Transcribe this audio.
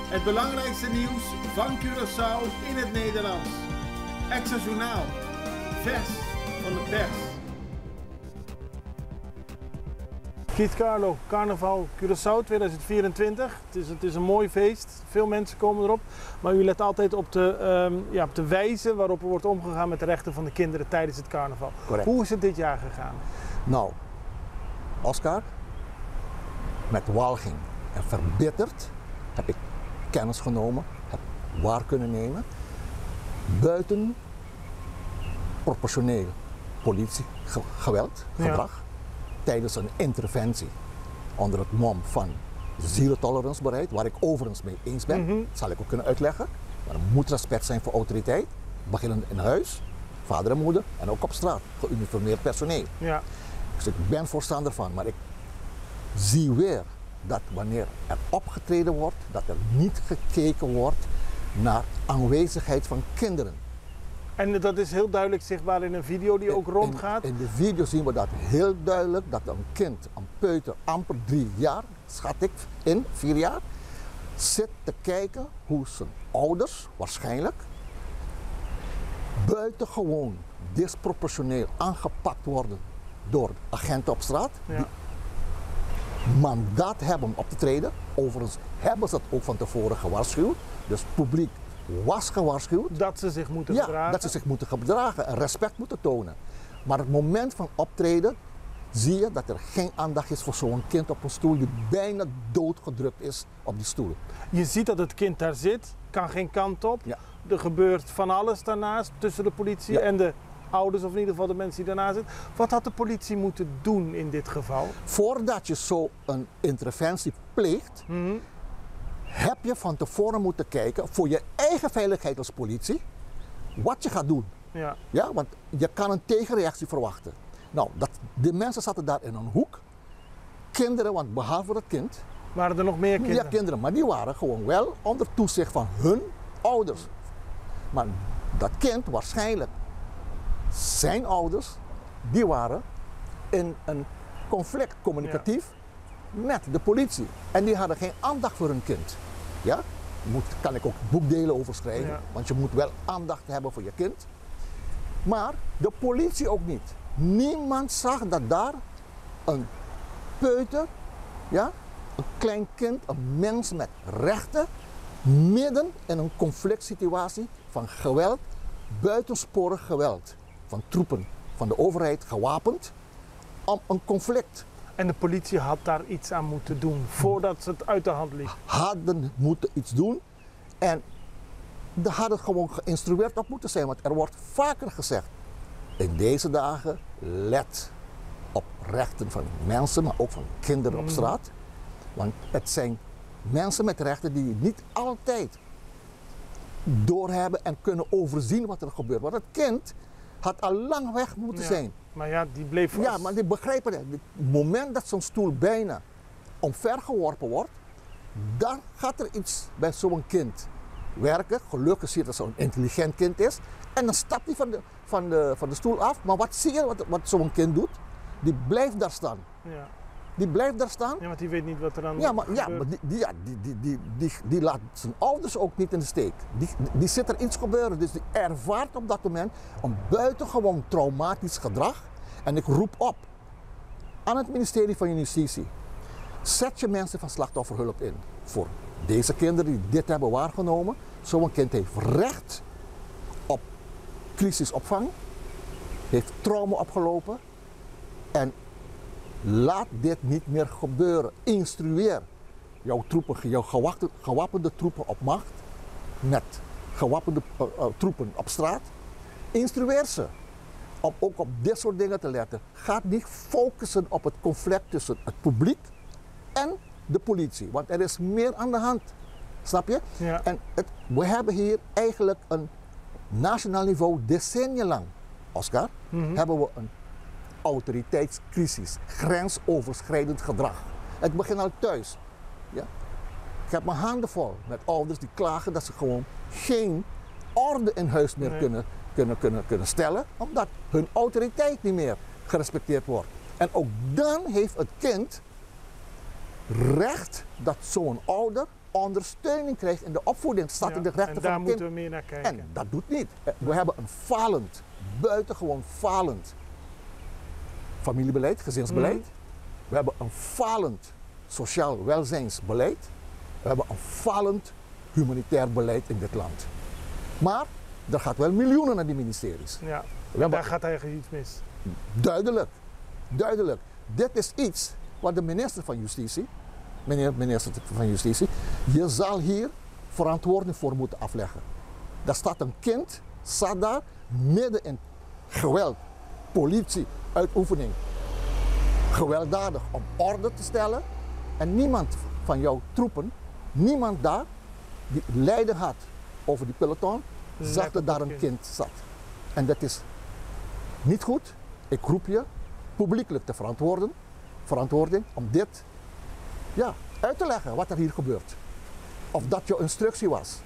Het belangrijkste nieuws van Curaçao in het Nederlands. Extra Journaal. Vers van de pers. Keith Carlo, Carnaval Curaçao 2024. Het is een mooi feest. Veel mensen komen erop. Maar u let altijd op de wijze waarop er wordt omgegaan met de rechten van de kinderen tijdens het carnaval. Correct. Hoe is het dit jaar gegaan? Nou, Oscar, met walging en verbitterd heb ik kennis genomen, heb waar kunnen nemen, buiten proportioneel politiegeweld, gedrag, tijdens een interventie onder het mom van zero tolerance beleid, waar ik overigens mee eens ben, dat zal ik ook kunnen uitleggen. Maar er moet respect zijn voor autoriteit, beginnend in huis, vader en moeder en ook op straat, geuniformeerd personeel. Ja. Dus ik ben voorstander van, maar ik zie weer dat wanneer er opgetreden wordt, dat er niet gekeken wordt naar aanwezigheid van kinderen. En dat is heel duidelijk zichtbaar in een video die ook rondgaat? In de video zien we dat heel duidelijk, dat een kind, een peuter, amper 3 jaar, schat ik in, 4 jaar, zit te kijken hoe zijn ouders, waarschijnlijk, buitengewoon disproportioneel aangepakt worden door agenten op straat. Ja. Die mandaat hebben om op te treden. Overigens hebben ze dat ook van tevoren gewaarschuwd. Dus het publiek was gewaarschuwd. Dat ze zich moeten Ja, gedragen? dat ze zich moeten gedragen en respect moeten tonen. Maar het moment van optreden zie je dat er geen aandacht is voor zo'n kind op een stoel die bijna doodgedrukt is op die stoel. Je ziet dat het kind daar zit, kan geen kant op. Ja. Er gebeurt van alles daarnaast tussen de politie en de ouders, of in ieder geval de mensen die daarnaast zitten. Wat had de politie moeten doen in dit geval? Voordat je zo een interventie pleegt, heb je van tevoren moeten kijken voor je eigen veiligheid als politie, wat je gaat doen. Ja. Ja, want je kan een tegenreactie verwachten. Nou, de mensen zaten daar in een hoek. Kinderen, want behalve dat kind. Waren er nog meer kinderen? Ja, kinderen, maar die waren gewoon wel onder toezicht van hun ouders. Maar dat kind, waarschijnlijk zijn ouders, die waren in een conflict communicatief met de politie. En die hadden geen aandacht voor hun kind. Ja? Kan ik ook boekdelen over schrijven, want je moet wel aandacht hebben voor je kind. Maar de politie ook niet. Niemand zag dat daar een peuter, ja, een klein kind, een mens met rechten, midden in een conflict situatie van geweld, buitensporig geweld, van troepen van de overheid gewapend, om een conflict. En de politie had daar iets aan moeten doen voordat ze het uit de hand liep? Hadden moeten iets doen en er hadden gewoon geïnstrueerd op moeten zijn, want er wordt vaker gezegd, in deze dagen let op rechten van mensen, maar ook van kinderen op straat. Want het zijn mensen met rechten die niet altijd doorhebben en kunnen overzien wat er gebeurt. Want het kind had al lang weg moeten zijn. Maar ja, die bleef vast. Ja, maar die begrijpen het. Op het moment dat zo'n stoel bijna omvergeworpen wordt, dan gaat er iets bij zo'n kind werken. Gelukkig zie je dat zo'n intelligent kind is. En dan stapt hij van de stoel af. Maar wat zie je wat zo'n kind doet? Die blijft daar staan. Ja. Die blijft daar staan. Ja, want die weet niet wat er aan gebeurt. Die laat zijn ouders ook niet in de steek. Die zit er iets gebeuren. Dus die ervaart op dat moment een buitengewoon traumatisch gedrag. En ik roep op aan het ministerie van Justitie. Zet je mensen van slachtofferhulp in. Voor deze kinderen die dit hebben waargenomen. Zo'n kind heeft recht op crisisopvang. Heeft trauma opgelopen. En laat dit niet meer gebeuren. Instrueer jouw troepen, jouw gewapende troepen op macht. Met gewapende troepen op straat. Instrueer ze. Om ook op dit soort dingen te letten. Ga niet focussen op het conflict tussen het publiek en de politie. Want er is meer aan de hand. Snap je? Ja. En we hebben hier eigenlijk een nationaal niveau decennia lang, Oscar, hebben we een autoriteitscrisis, grensoverschrijdend gedrag. Het begint al thuis. Ja? Ik heb mijn handen vol met ouders die klagen dat ze gewoon geen orde in huis meer kunnen stellen, omdat hun autoriteit niet meer gerespecteerd wordt. En ook dan heeft het kind recht dat zo'n ouder ondersteuning krijgt in de opvoeding, staat in de rechten en van daar het kind. moeten we meer naar kijken. En dat doet niet. We hebben een falend, buitengewoon falend familiebeleid, gezinsbeleid. We hebben een falend sociaal welzijnsbeleid. We hebben een falend humanitair beleid in dit land. Maar er gaat wel miljoenen naar die ministeries. Ja, hebben- daar gaat eigenlijk iets mis. Duidelijk, duidelijk. Dit is iets waar de minister van Justitie, minister van Justitie, je zal hier verantwoording voor moeten afleggen. Daar staat een kind, staat daar midden in geweld, politie, uitoefening, gewelddadig om orde te stellen. En niemand van jouw troepen, niemand daar die leiding had over die peloton, zag dat daar een kind zat. En dat is niet goed. Ik roep je publiekelijk te verantwoording om dit uit te leggen wat er hier gebeurt. Of dat jouw instructie was.